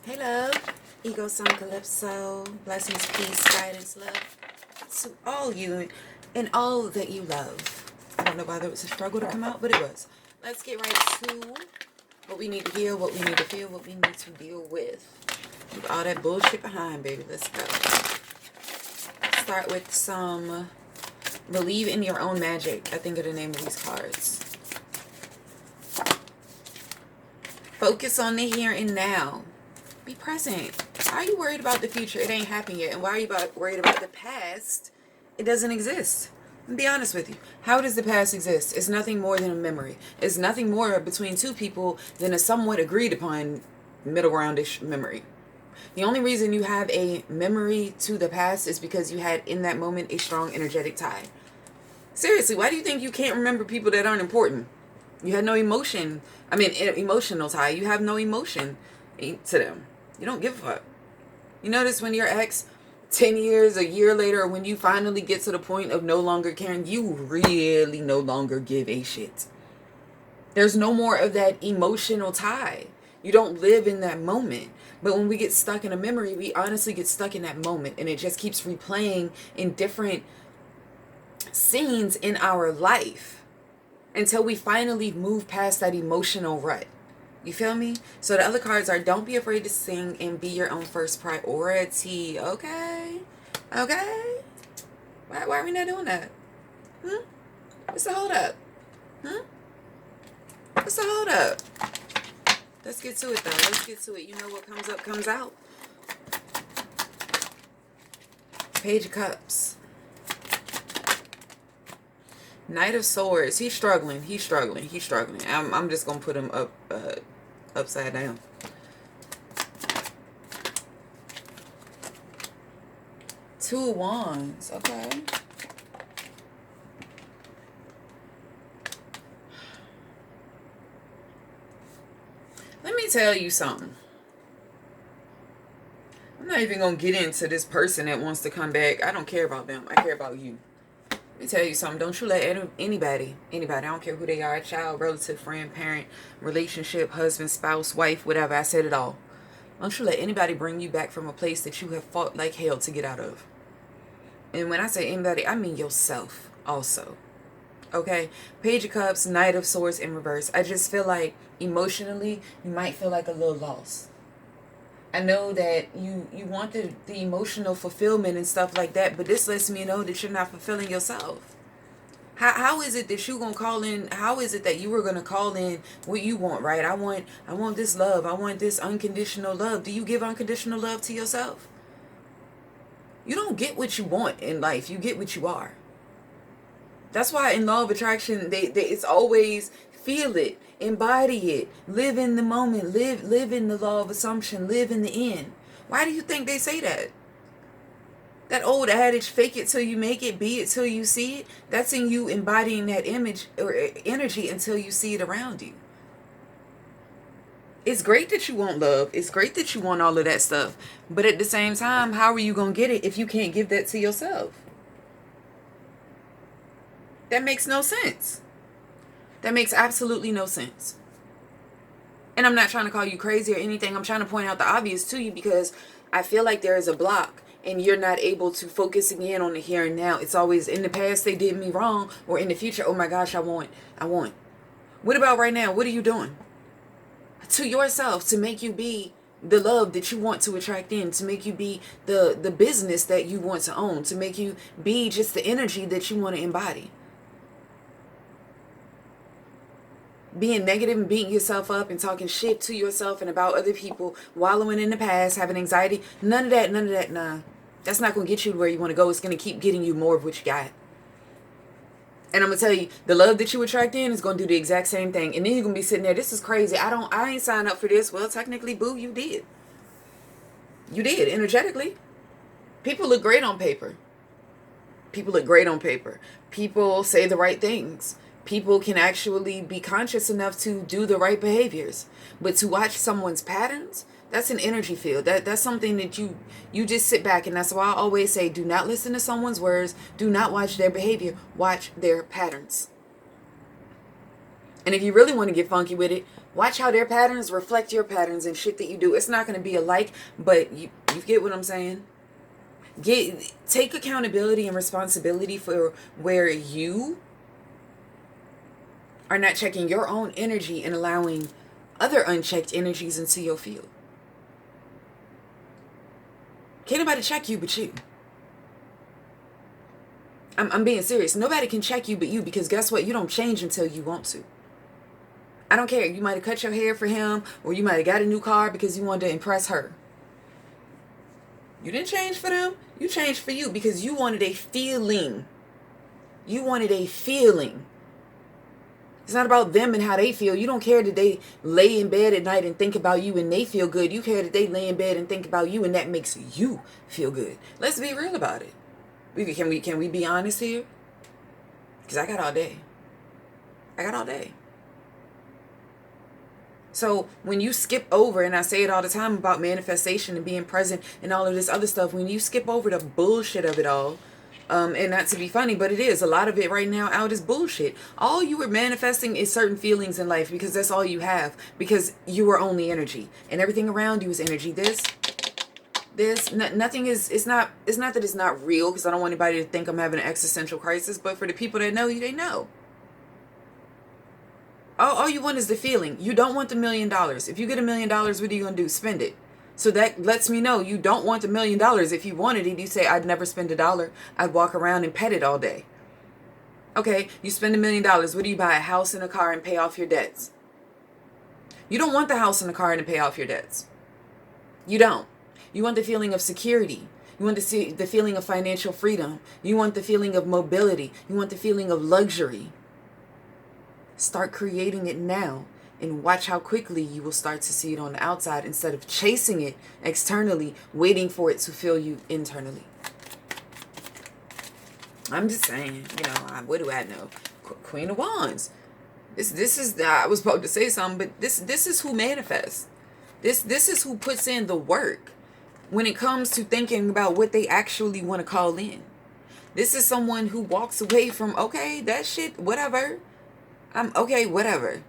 Hey, love. Ego Son Calypso. Blessings, peace, guidance, love to all you and all that you love. I don't know why there was a struggle to come out, but it was. Let's get right to what we need to heal, what we need to feel, what we need to deal with. Leave all that bullshit behind, baby. Let's go. Start with some Believe in Your Own Magic. I think of the name of these cards. Focus on the here and now. Be present. Why are you worried about the future? It ain't happened yet. And why are you worried about the past? It doesn't exist. And be honest with you. How does the past exist? It's nothing more than a memory. It's nothing more between two people than a somewhat agreed upon middle groundish memory. The only reason you have a memory to the past is because you had in that moment a strong energetic tie. Seriously, why do you think you can't remember people that aren't important? You had no emotion. Emotional tie. You have no emotion to them. You don't give a fuck. You notice when your ex, 10 years, a year later, when you finally get to the point of no longer caring, you really no longer give a shit. There's no more of that emotional tie. You don't live in that moment. But when we get stuck in a memory, we honestly get stuck in that moment. And it just keeps replaying in different scenes in our life until we finally move past that emotional rut. You feel me? So the other cards are don't be afraid to sing and be your own first priority. Okay? Okay? Why are we not doing that? What's the hold up? What's the hold up? Let's get to it though. Let's get to it. You know what comes up comes out. Page of Cups. Knight of Swords. He's struggling. I'm just going to put him up upside down. Two of Wands. Okay. Let me tell you something. I'm not even going to get into this person that wants to come back. I don't care about them. I care about you. Let me tell you something. Don't you let anybody, I don't care who they are, child, relative, friend, parent, relationship, husband, spouse, wife, whatever. I said it all. Don't you let anybody bring you back from a place that you have fought like hell to get out of. And when I say anybody, I mean yourself also. Okay? Page of Cups, Knight of Swords in reverse. I just feel like emotionally, you might feel like a little lost. I know that you want the emotional fulfillment and stuff like that, but this lets me know that you're not fulfilling yourself. How is it that you're going to call in, how is it that you were going to call in what you want, right? I want this love. I want this unconditional love. Do you give unconditional love to yourself? You don't get what you want in life. You get what you are. That's why in Law of Attraction, it's always feel it, embody it, live in the moment, live in the law of assumption, live in the end. Why do you think they say that? That old adage, fake it till you make it, be it till you see it, that's in you embodying that image or energy until you see it around you. It's great that you want love. It's great that you want all of that stuff. But at the same time, how are you going to get it if you can't give that to yourself? That makes no sense. That makes absolutely no sense. And I'm not trying to call you crazy or anything. I'm trying to point out the obvious to you because I feel like there is a block and you're not able to focus again on the here and now. It's always in the past they did me wrong, or in the future, oh my gosh, I want. What about right now? What are you doing to yourself to make you be the love that you want to attract in, to make you be the business that you want to own, to make you be just the energy that you want to embody? Being negative and beating yourself up and talking shit to yourself and about other people, wallowing in the past, having anxiety, none of that, nah. That's not going to get you to where you want to go. It's going to keep getting you more of what you got. And I'm going to tell you, the love that you attract in is going to do the exact same thing. And then you're going to be sitting there, this is crazy. I ain't signed up for this. Well, technically, boo, you did. You did, energetically. People look great on paper. People say the right things. People can actually be conscious enough to do the right behaviors. But to watch someone's patterns, that's an energy field. That's something that you just sit back, and that's why I always say, do not listen to someone's words. Do not watch their behavior. Watch their patterns. And if you really want to get funky with it, Watch how their patterns reflect your patterns and shit that you do. It's not going to be alike, but you get what I'm saying? Take accountability and responsibility for where you are not checking your own energy and allowing other unchecked energies into your field. Can't nobody check you but you. I'm being serious. Nobody can check you but you, because guess what? You don't change until you want to. I don't care. You might have cut your hair for him, or you might have got a new car because you wanted to impress her. You didn't change for them. You changed for you because you wanted a feeling. You wanted a feeling. It's not about them and how they feel. You don't care that they lay in bed at night and think about you and they feel good. You care that they lay in bed and think about you and that makes you feel good. Let's be real about it. Can we be honest here? Because I got all day. I got all day. So when you skip over, and I say it all the time about manifestation and being present and all of this other stuff, when you skip over the bullshit of it all, and not to be funny, but it is, a lot of it right now out is bullshit. All you were manifesting is certain feelings in life because that's all you have, because you are only energy and everything around you is energy. Nothing is, it's not that it's not real, because I don't want anybody to think I'm having an existential crisis, but for the people that know you, they know. All you want is the feeling. You don't want the $1 million. If you get $1 million, what are you going to do? Spend it. So that lets me know you don't want the $1 million. If you wanted it, you say, I'd never spend $1. I'd walk around and pet it all day. Okay, you spend $1 million. What do you buy? A house and a car and pay off your debts. You don't want the house and the car and to pay off your debts. You don't. You want the feeling of security. You want the feeling of financial freedom. You want the feeling of mobility. You want the feeling of luxury. Start creating it now, and watch how quickly you will start to see it on the outside instead of chasing it externally, waiting for it to fill you internally. I'm just saying, what do I know? Queen of Wands. This is, I was about to say something, but this is who manifests. This is who puts in the work when it comes to thinking about what they actually want to call in. This is someone who walks away from, okay, that shit, whatever. I'm okay, whatever.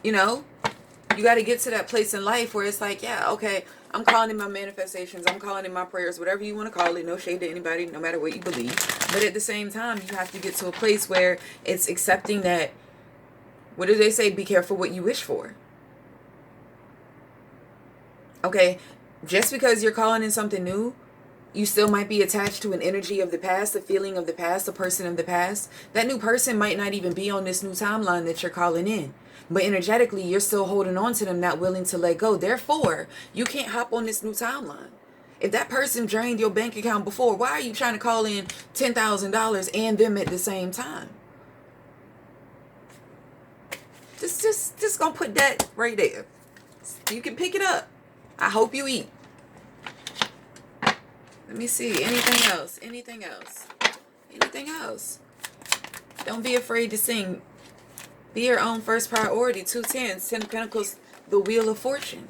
You got to get to that place in life where it's like, yeah, okay, I'm calling in my manifestations. I'm calling in my prayers, whatever you want to call it. No shade to anybody, no matter what you believe. But at the same time, you have to get to a place where it's accepting that, what do they say? Be careful what you wish for. Okay, just because you're calling in something new, you still might be attached to an energy of the past, a feeling of the past, a person of the past. That new person might not even be on this new timeline that you're calling in. But energetically, you're still holding on to them, not willing to let go. Therefore, you can't hop on this new timeline. If that person drained your bank account before, why are you trying to call in $10,000 and them at the same time? Just gonna put that right there. You can pick it up. I hope you eat. Let me see. Anything else? Anything else? Anything else? Don't be afraid to sing. Be your own first priority. 2 tens, 10 of Pentacles, the Wheel of Fortune.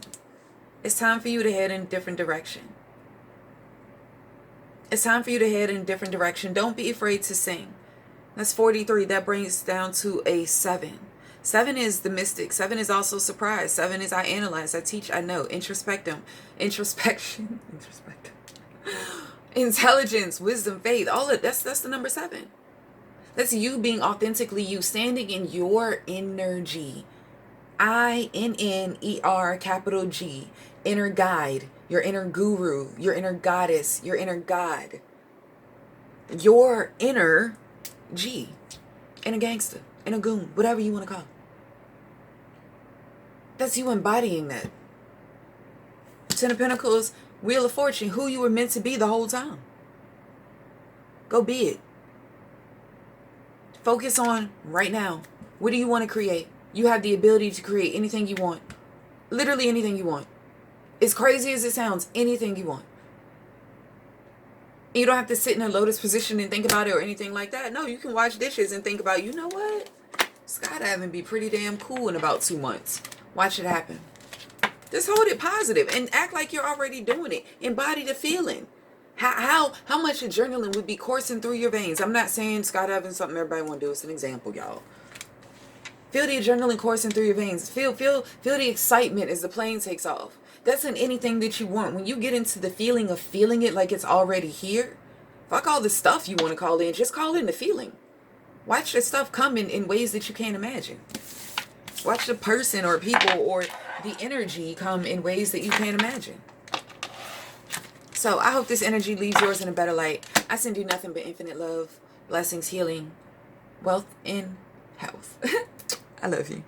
It's time for you to head in a different direction. It's time for you to head in a different direction. Don't be afraid to sing. That's 43. That brings down to a 7. 7 is the mystic. 7 is also surprise. 7 is I analyze, I teach, I know. Introspection. Intelligence, wisdom, faith, all of that's the number 7. That's you being authentically you, standing in your energy. INNER capital G. Inner guide, your inner guru, your inner goddess, your inner god. Your inner G. Inner gangster, inner goon, whatever you want to call it. That's you embodying that. 10 of Pentacles, Wheel of Fortune, who you were meant to be the whole time. Go be it. Focus on right now. What do you want to create? You have the ability to create anything you want. Literally anything you want. As crazy as it sounds, anything you want. You don't have to sit in a lotus position and think about it or anything like that. No, you can wash dishes and think about, you know what? Skydiving be pretty damn cool in about 2 months. Watch it happen. Just hold it positive and act like you're already doing it. Embody the feeling. How much adrenaline would be coursing through your veins? I'm not saying skydiving is something everybody want to do. It's an example, y'all. Feel the adrenaline coursing through your veins. Feel the excitement as the plane takes off. That's in anything that you want. When you get into the feeling of feeling it like it's already here, fuck all the stuff you want to call in. Just call in the feeling. Watch the stuff come in ways that you can't imagine. Watch the person or people or the energy come in ways that you can't imagine. So I hope this energy leaves yours in a better light. I send you nothing but infinite love, blessings, healing, wealth, and health. I love you.